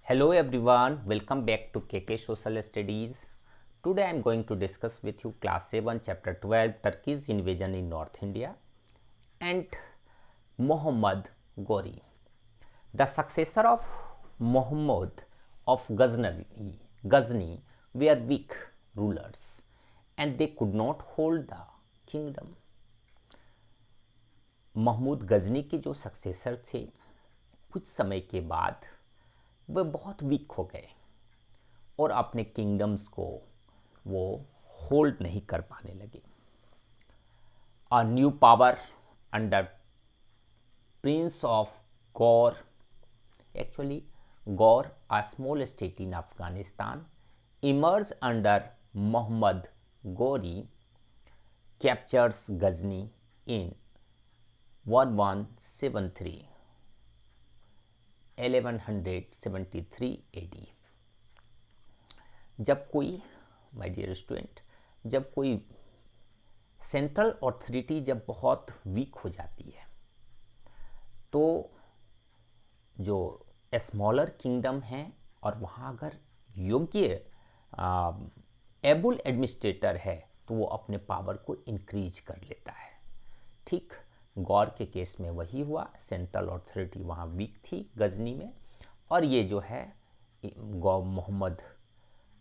Hello everyone, welcome back to KK Social Studies. Today I am going to discuss with you class 7 chapter 12 Turkey's invasion in North India and Muhammad Ghori. The successor of Muhammad of Ghazni were weak rulers and they could not hold the kingdom. Mahmood Ghazni के जो successor थे कुछ समय के बाद वे बहुत week हो गए और अपने किंगडम्स को वो होल्ड नहीं कर पाने लगे. A new power under prince of Ghor, actually Ghor a small state in Afghanistan, emerge under Mohammad Ghori, captures Ghazni in 1173 AD. जब कोई, माय डियर स्टूडेंट, जब कोई सेंट्रल अथॉरिटी जब बहुत वीक हो जाती है तो जो स्मॉलर किंगडम है और वहाँ अगर योग्य एबल एडमिनिस्ट्रेटर है तो वो अपने पावर को इंक्रीज कर लेता है. ठीक गौर के केस में वही हुआ. सेंट्रल अथॉरिटी वहाँ वीक थी गजनी में और ये जो है मोहम्मद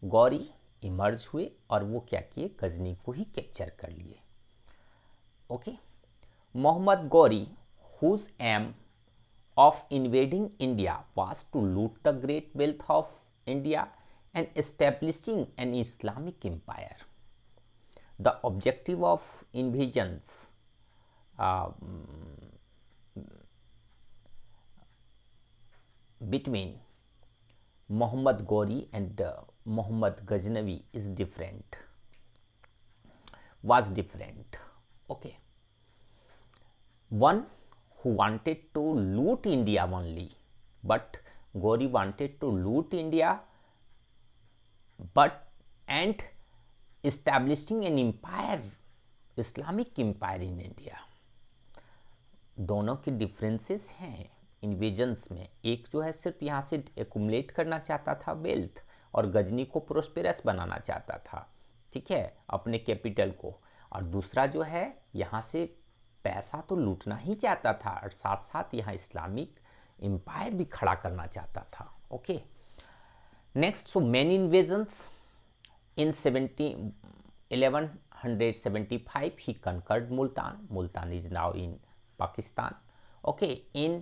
गौरी इमर्ज हुए और वो क्या किए, गजनी को ही कैप्चर कर लिए. Okay. Mohammad Ghori whose aim of invading India was to loot the great wealth of India and establishing an Islamic empire. The objective of invasions between Muhammad Ghori and Muhammad Ghaznavi is different. Okay. One who wanted to loot India only, but Ghori wanted to loot India and establishing an empire, Islamic empire in India. दोनों के differences हैं invasions में. एक जो है सिर्फ यहाँ से एक्युमुलेट करना चाहता था वेल्थ और गजनी को प्रोस्पेरस बनाना चाहता था, ठीक है, अपने कैपिटल को, और दूसरा जो है यहाँ से पैसा तो लूटना ही चाहता था और साथ साथ यहाँ इस्लामिक एम्पायर भी खड़ा करना चाहता था. Okay. Next, so many invasions in 1175 he conquered Multan. Multan is now in Pakistan. Okay, in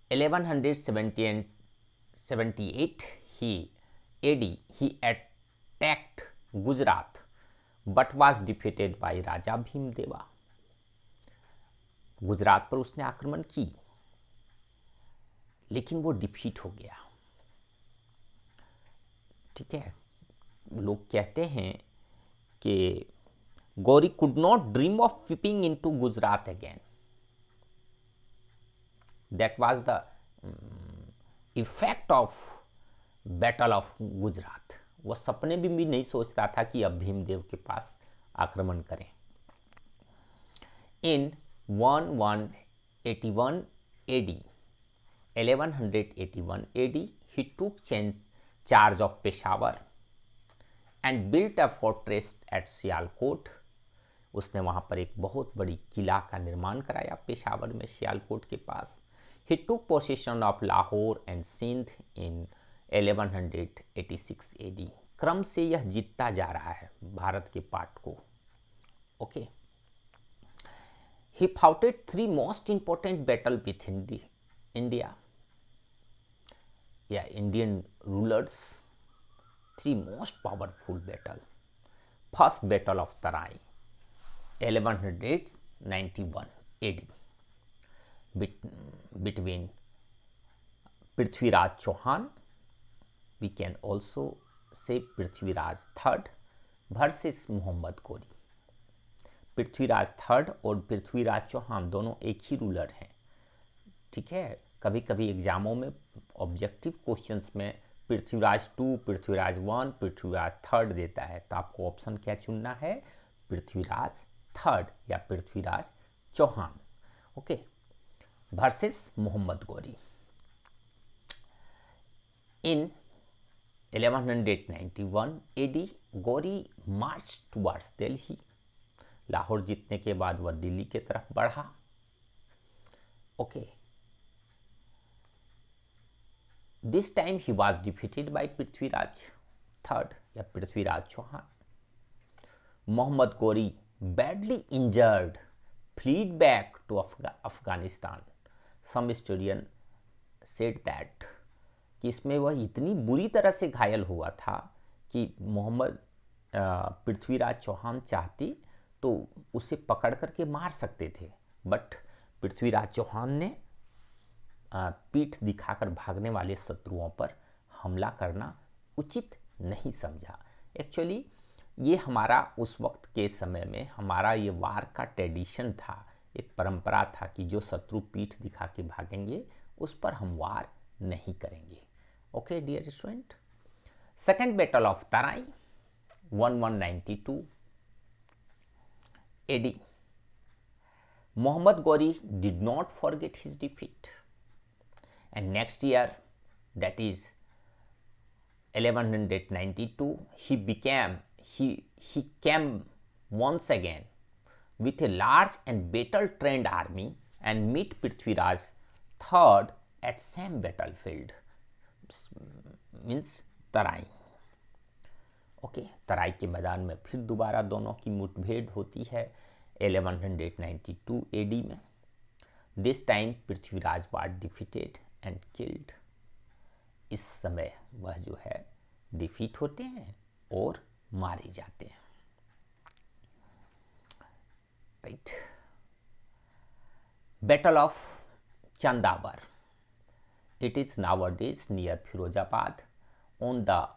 1178 AD he attacked Gujarat but was defeated by Raja Bhimdeva. Gujarat पर उसने आक्रमण की लेकिन वो डिफीट हो गया. ठीक है. लोग कहते हैं कि Ghori could not dream of whipping into Gujarat again. That was the effect of Battle of Gujarat. वो सपने भी नहीं सोचता था कि अब भीमदेव के पास आक्रमण करें. In 1181 AD, he took charge of Peshawar and built a fortress at Sialkot. उसने वहां पर एक बहुत बड़ी किला का निर्माण कराया पेशावर में, सियालकोट के पास. He took possession of Lahore and Sindh in 1186 AD. क्रम से यह जीतता जा रहा है भारत के पार्ट को. Okay. He fought 3 most important battles with India. Yeah, Indian rulers. 3 most powerful battles. First Battle of Tarai, 1191 AD, between Prithviraj Chauhan, we can also say Prithviraj III versus Muhammad Ghori. Prithviraj third और पृथ्वीराज चौहान दोनों एक ही ruler हैं. ठीक है. कभी कभी एग्जामों में objective questions में पृथ्वीराज 2, पृथ्वीराज 1, पृथ्वीराज थर्ड देता है, तो आपको ऑप्शन क्या चुनना है, पृथ्वीराज थर्ड या Prithviraj Chauhan. Okay. Versus Mohammad Ghori. In 1191 AD, Ghori march towards Delhi. लाहौर जीतने के बाद वह दिल्ली की तरफ बढ़ा। Okay, this time he was defeated by Prithviraj third या Prithviraj Chauhan. Mohammad Ghori badly injured fled back to Afghanistan. Some historian said that कि इसमें वह इतनी बुरी तरह से घायल हुआ था कि मोहम्मद पृथ्वीराज चौहान चाहते तो उसे पकड़ करके मार सकते थे, बट पृथ्वीराज चौहान ने पीठ दिखाकर भागने वाले शत्रुओं पर हमला करना उचित नहीं समझा। एक्चुअली ये हमारा उस वक्त के समय में हमारा ये वार का ट्रेडिशन था, एक परंपरा था कि जो शत्रु पीठ दिखा के भागेंगे उस पर हम वार नहीं करेंगे। Okay dear student, second battle of Tarain 1192 AD। Muhammad Ghori did not forget his defeat, and next year, that is 1192, he came once again with a large and battle-trained army and meet Prithviraj III at same battlefield, means Tarai. Okay, Tarai के मैदान में फिर दोबारा दोनों की मुठभेड़ होती है 1192 AD में। This time Prithviraj was defeated and killed. इस समय वह जो है डिफीट होते हैं और मारे जाते हैं। Right, battle of Chandawar, it is nowadays near Firozabad on the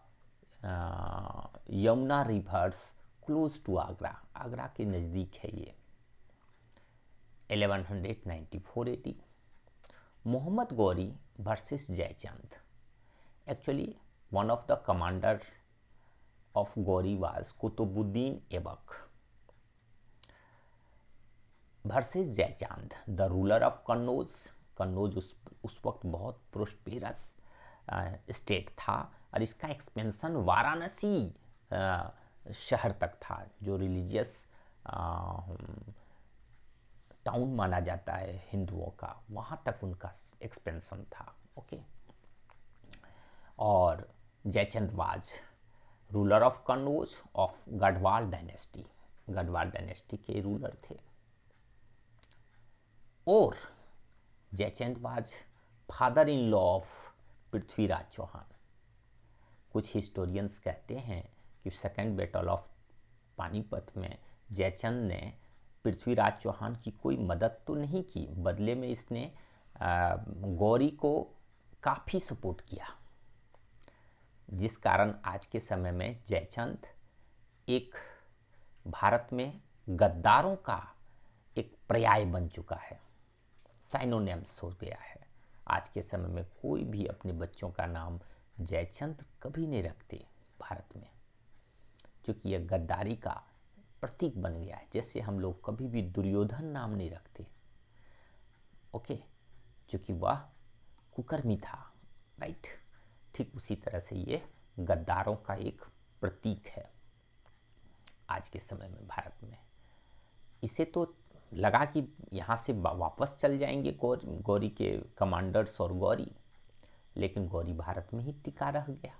Yamuna rivers close to Agra. Agra के नज़दीक है ये। 1194 AD। Mohammad Ghori versus Jaichand. Actually one of the commander of Gauri was Kutubuddin Aibak versus Jaichand the ruler of Kannauj. Kannauj उस वक्त बहुत प्रोस्पेरस स्टेट था और इसका एक्सपेंशन वाराणसी शहर तक था, जो रिलीजियस टाउन माना जाता है हिंदुओं का, वहाँ तक उनका एक्सपेंशन था। ओके, और Jaichand was ruler of Kannauj of Gahadwal dynasty. Gahadwal dynasty के रूलर थे। और Jaichand was father in law of Prithviraj Chauhan. कुछ हिस्टोरियंस कहते हैं कि सेकेंड बैटल ऑफ पानीपत में जयचंद ने पृथ्वीराज चौहान की कोई मदद तो नहीं की, बदले में इसने गौरी को काफ़ी सपोर्ट किया, जिस कारण आज के समय में जयचंद एक भारत में गद्दारों का एक पर्याय बन चुका है, साइनोनिम्स हो गया है। आज के समय में कोई भी अपने बच्चों का नाम जयचंद कभी नहीं रखते भारत में, क्योंकि यह गद्दारी का प्रतीक बन गया है। जैसे हम लोग कभी भी दुर्योधन नाम नहीं रखते, ओके, क्योंकि वह कुकर्मी था। राइट, ठीक उसी तरह से ये गद्दारों का एक प्रतीक है आज के समय में भारत में। इसे तो लगा कि यहाँ से वापस चल जाएंगे गौरी के कमांडर्स और गौरी, लेकिन गौरी भारत में ही टिका रह गया।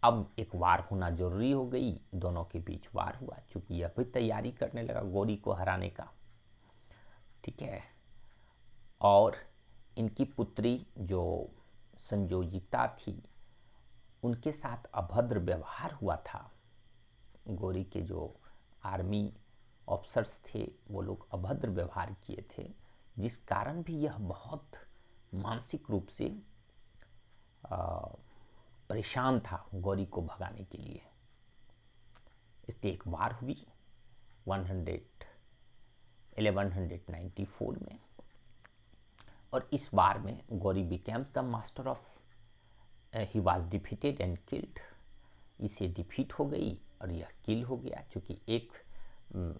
अब एक वार होना जरूरी हो गई, दोनों के बीच वार हुआ, चूंकि यह भी तैयारी करने लगा गौरी को हराने का। ठीक है, और इनकी पुत्री जो संयोजिता थी, उनके साथ अभद्र व्यवहार हुआ था। गौरी के जो आर्मी ऑफिसर्स थे वो लोग अभद्र व्यवहार किए थे, जिस कारण भी यह बहुत मानसिक रूप से परेशान था गौरी को भगाने के लिए। इसलिए एक वार हुई 1194 में, और इस वार में Gauri became the master of, he was defeated and killed. इसे डिफीट हो गई और यह किल हो गया, क्योंकि एक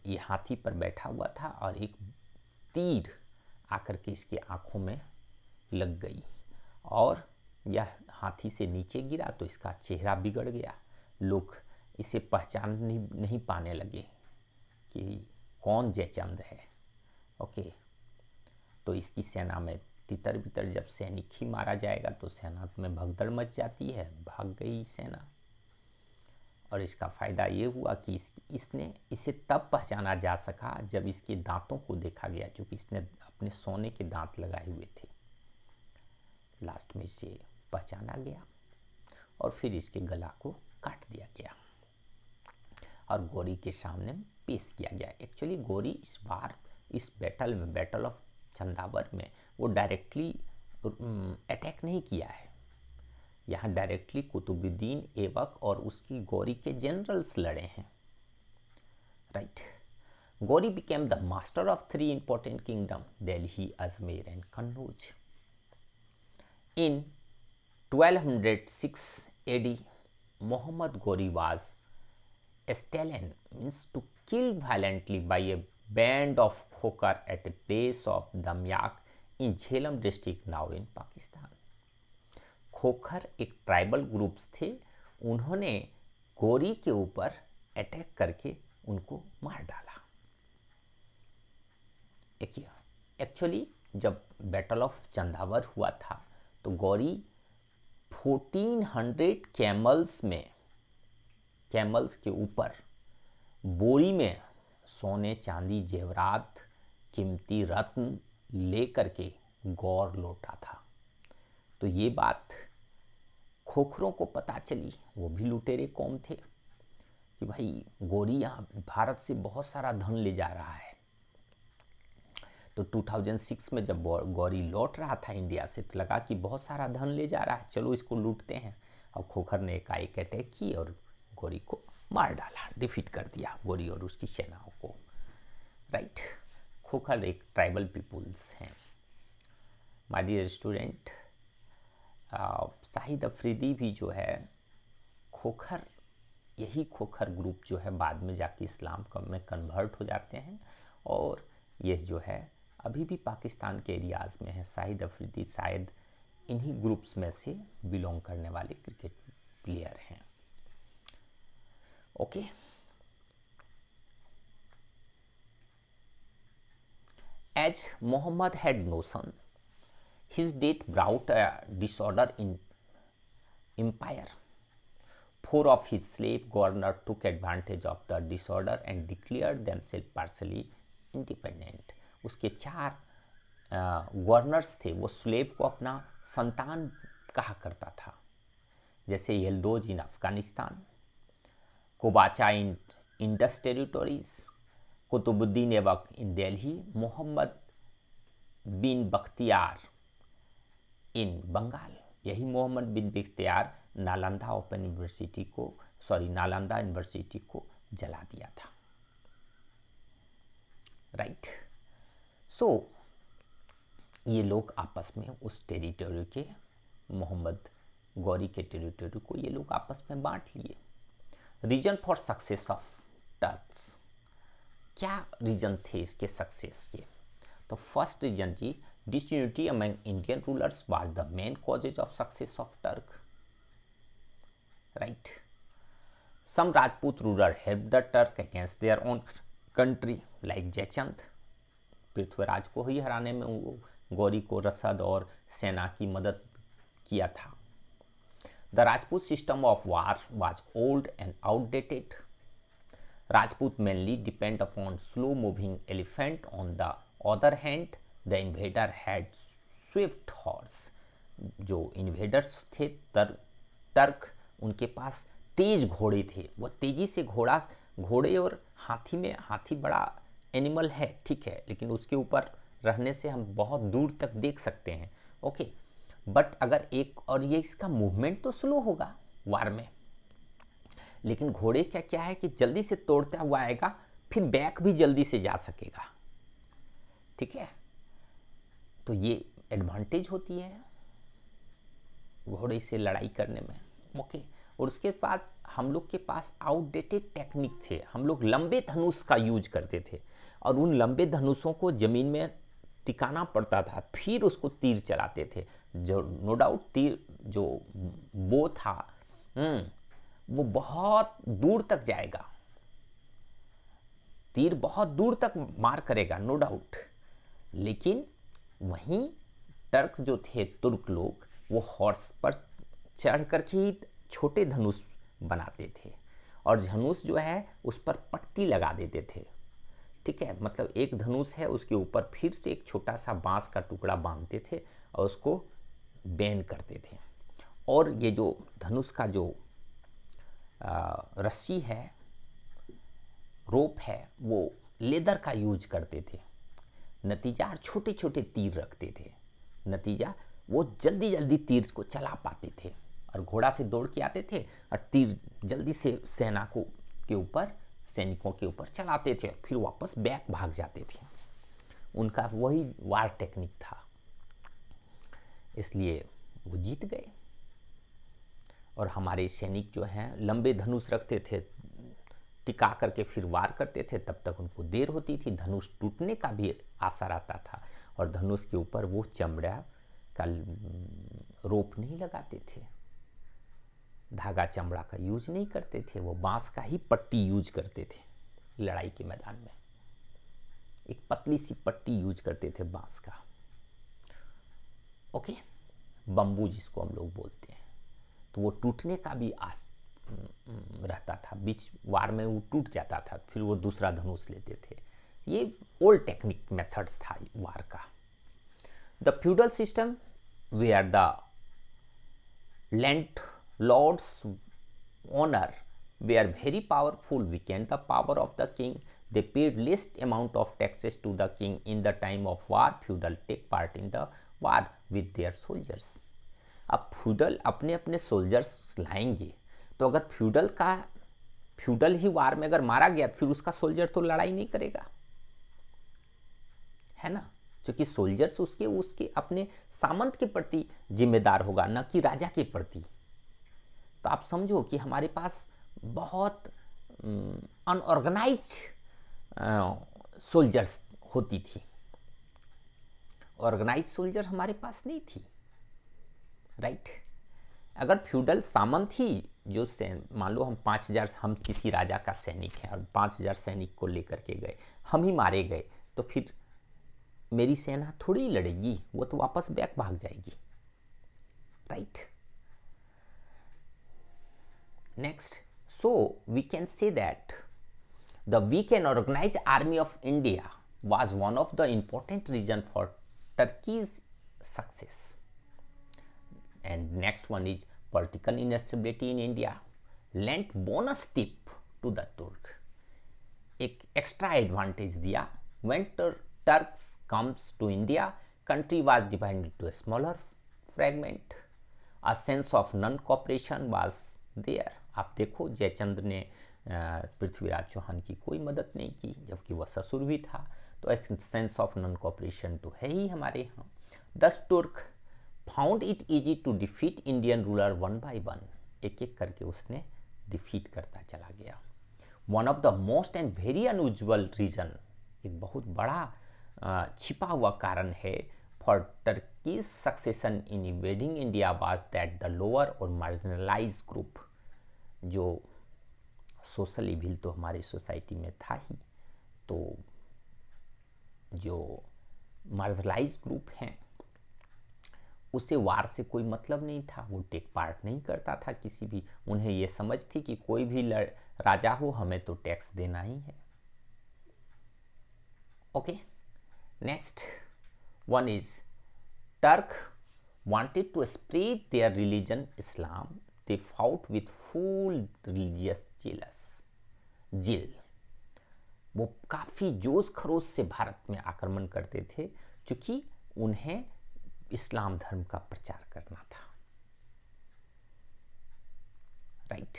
ये हाथी पर बैठा हुआ था और एक तीर आकर के इसके आंखों में लग गई और यह हाथी से नीचे गिरा तो इसका चेहरा बिगड़ गया, लोग इसे पहचान नहीं पाने लगे कि कौन जयचंद्र है। ओके, तो इसकी सेना में तितर बितर, जब सैनिक ही मारा जाएगा तो सेना में भगदड़ मच जाती है, भाग गई सेना। और इसका फायदा ये हुआ कि इसने इसे तब पहचाना जा सका जब इसके दांतों को देखा गया, क्योंकि इसने अपने सोने के दांत लगाए हुए थे। लास्ट में इसे पहचाना गया और फिर इसके गला को काट दिया गया और गौरी के सामने पेश किया गया। एक्चुअली गौरी इस बार इस बैटल में, बैटल ऑफ चंदावर में, वो डायरेक्टली अटैक नहीं किया है। यहाँ डायरेक्टली कुतुबुद्दीन ऐबक और उसकी गौरी के जनरल्स लड़े हैं, right. Gauri became the master of 3 important kingdoms, Delhi, Ajmer and Kannauj. In 1206 AD, Muhammad Ghori was stolen, means to kill violently by a band of Khokhar at a place of Damyak in Jhelum district, now in Pakistan. Khokhar एक tribal groups थे, उन्होंने गौरी के ऊपर attack करके उनको मार डाला। Actually जब बैटल ऑफ चंदावर हुआ था तो गौरी 1400 कैमल्स के ऊपर बोरी में सोने चांदी जेवरात कीमती रत्न लेकर के गौर लौटा था। तो ये बात खोखरों को पता चली, वो भी लुटेरे कौम थे, कि भाई गौरी यहाँ भारत से बहुत सारा धन ले जा रहा है। तो 2006 में जब गौरी लौट रहा था इंडिया से तो लगा कि बहुत सारा धन ले जा रहा है, चलो इसको लूटते हैं। और खोखर ने एकाएक अटैक की और गौरी को मार डाला, डिफीट कर दिया गौरी और उसकी सेनाओं को, राइट। खोखर एक ट्राइबल पीपुल्स हैं। My dear student, Shahid Afridi भी जो है खोखर, यही खोखर ग्रुप जो है बाद में जाके इस्लाम में कन्वर्ट हो जाते हैं और ये जो है अभी भी पाकिस्तान के एरियाज़ में है। शाहिद अफरीदी शायद इन्हीं ग्रुप्स में से बिलोंग करने वाले क्रिकेट प्लेयर हैं। Okay, as Mohammad had no son, his death brought a disorder in empire. 4 of his slave governors took advantage of the disorder and declared themselves partially independent. उसके 4 गवर्नर्स थे, वो slave को अपना संतान कहा करता था, जैसे यल्दोज इन अफगानिस्तान, कोबाचा इन इंडस टेरिटोरीज, कुतुबुद्दीन ऐबक इन दिल्ली, मोहम्मद बिन बख्तियार इन बंगाल। यही मोहम्मद बिन बख्तियार नालंदा यूनिवर्सिटी को जला दिया था, राइट। सो ये लोग आपस में उस टेरिटोरी के, मोहम्मद गौरी के टेरिटोरी को ये लोग आपस में बांट लिए। Reason for success of Turks, क्या रीजन थे इसके सक्सेस के? तो फर्स्ट रीजन जी, disunity among Indian rulers was the main causes of success of Turk. Right? Some Rajput rulers helped the Turk against their own country, like Jaychand. Prithviraj को ही हराने में वो गौरी को रसद और सेना की मदद किया था। The Rajput system of war was old and outdated. Rajput mainly depend upon slow-moving elephant. On the other hand, the invader had swift horse. जो इन्वेडर्स थे टर्क, उनके पास तेज घोड़े थे, वो तेजी से घोड़े और हाथी में, हाथी बड़ा एनिमल है, ठीक है, लेकिन उसके ऊपर रहने से हम बहुत दूर तक देख सकते हैं। ओके, बट अगर एक और ये इसका मूवमेंट तो स्लो होगा वार में, लेकिन घोड़े का क्या है कि जल्दी से तोड़ता हुआ आएगा, फिर बैक भी जल्दी से जा सकेगा, ठीक है। तो ये एडवांटेज होती है घोड़े से लड़ाई करने में, ओके। और उसके पास, हम लोग के पास आउटडेटेड टेक्निक थे, हम लोग लंबे धनुष का यूज करते थे और उन लंबे धनुषों को जमीन में टिकाना पड़ता था, फिर उसको तीर चलाते थे। जो नो डाउट तीर जो बो था वो बहुत दूर तक जाएगा, तीर बहुत दूर तक मार करेगा, नो डाउट। लेकिन वहीं टर्क जो थे, तुर्क लोग, वो हॉर्स पर चढ़ करके ही छोटे धनुष बनाते थे और धनुष जो है उस पर पट्टी लगा देते थे। ठीक है, मतलब एक धनुष है, उसके ऊपर फिर से एक छोटा सा बांस का टुकड़ा बांधते थे और उसको बैन करते थे। और ये जो धनुष का जो रस्सी है, रोप है, वो लेदर का यूज करते थे। नतीजा छोटे छोटे तीर रखते थे, नतीजा वो जल्दी जल्दी तीर को चला पाते थे और घोड़ा से दौड़ के आते थे और तीर जल्दी से सेना को के ऊपर, सैनिकों के ऊपर चलाते थे, फिर वापस बैक भाग जाते थे। उनका वही वार टेक्निक था, इसलिए वो जीत गए। और हमारे सैनिक जो हैं लंबे धनुष रखते थे, टिका करके फिर वार करते थे, तब तक उनको देर होती थी, धनुष टूटने का भी आशा रहता था। और धनुष के ऊपर वो चमड़ा का रोप नहीं लगाते थे, धागा चमड़ा का यूज नहीं करते थे, वो बांस का ही पट्टी यूज करते थे। लड़ाई के मैदान में एक पतली सी पट्टी यूज करते थे बांस का, ओके, बम्बू जिसको हम लोग बोलते हैं। तो वो टूटने का भी रहता था, बीच वार में वो टूट जाता था, फिर वो दूसरा धनुष लेते थे। ये ओल्ड टेक्निक मेथड्स था वार का। The feudal system where the landlords owner were very powerful, weakened the power of the king. They paid least amount of taxes to the king in the time of war. Feudal take part in the war with their soldiers. अब feudal अपने अपने soldiers लाएंगे, तो अगर feudal ही वार में अगर मारा गया, फिर उसका सोल्जर तो लड़ाई नहीं करेगा, है ना, क्योंकि सोल्जर्स उसके अपने सामंत के प्रति जिम्मेदार होगा, न कि राजा के प्रति। तो आप समझो कि हमारे पास बहुत अनऑर्गेनाइज सोल्जर्स होती थी, ऑर्गेनाइज सोल्जर हमारे पास नहीं थी, राइट। अगर फ्यूडल सामंत ही जो मान लो हम 5000, हम किसी राजा का सैनिक हैं और 5000 सैनिक को लेकर के गए, हम ही मारे गए, तो फिर मेरी सेना थोड़ी लड़ेगी, वो तो वापस बैक भाग जाएगी, right. Next, so we can say that the weak and organized army of India was one of the important reason for Turkey's success. And next one is political instability in India lent bonus tip to the Turk. एक extra advantage दिया, when Turks comes to India, country was divided into a smaller fragment. A sense of non-cooperation was there. आप देखो जयचंद्र ने पृथ्वीराज चौहान की कोई मदद नहीं की, जबकि वह ससुर भी था, तो एक सेंस ऑफ नॉन कोऑपरेशन तो है ही हमारे यहाँ। दस तुर्क found it easy to defeat Indian ruler one by one, एक एक करके उसने डिफीट करता चला गया। One of the most and very unusual reason, एक बहुत बड़ा छिपा हुआ कारण है for Turkey's succession in invading India was that the lower और मार्जिनलाइज ग्रुप, जो सोशल इविल तो हमारी सोसाइटी में था ही, तो जो मार्जिनलाइज ग्रुप हैं उसे वार से कोई मतलब नहीं था, वो टेक पार्ट नहीं करता था किसी भी, उन्हें ये समझ थी कि कोई भी राजा हो हमें तो टैक्स देना ही है, okay. Next one is Turk wanted to spread their religion Islam. They fought with full religious zeal. वो काफी जोश खरोश से भारत में आक्रमण करते थे, क्योंकि उन्हें इस्लाम धर्म का प्रचार करना था, राइट।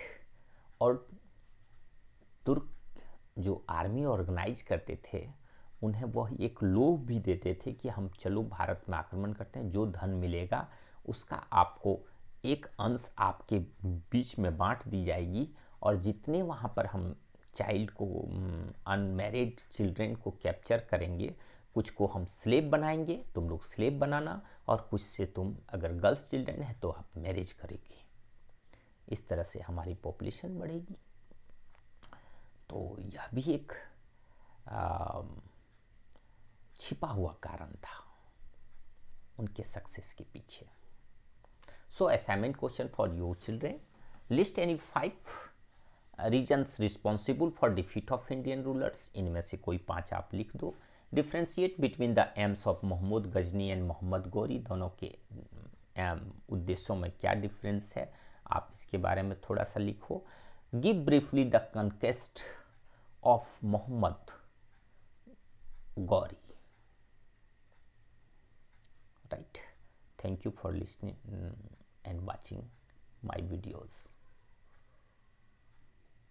और तुर्क जो आर्मी ऑर्गेनाइज करते थे, उन्हें वह एक लोभ भी देते थे कि हम चलो भारत में आक्रमण करते हैं, जो धन मिलेगा उसका आपको एक अंश आपके बीच में बांट दी जाएगी, और जितने वहाँ पर हम चाइल्ड को, अनमैरिड चिल्ड्रेन को कैप्चर करेंगे, कुछ को हम स्लेव बनाएंगे, तुम लोग स्लेव बनाना, और कुछ से तुम अगर गर्ल्स चिल्ड्रन है तो आप मैरिज करेंगे। इस तरह से हमारी पॉपुलेशन बढ़ेगी। तो यह भी एक छिपा हुआ कारण था उनके सक्सेस के पीछे। So assignment question for you children, list any 5 reasons responsible for defeat of Indian rulers. इनमें से कोई 5 आप लिख दो। Differentiate between the aims of Mohammad Ghazni and Mohammad Ghori, दोनों के उद्देश्यों में क्या डिफरेंस है, आप इसके बारे में थोड़ा सा लिखो। Give briefly the conquest of Mohammad Ghori. Right. Thank you for listening and watching my videos.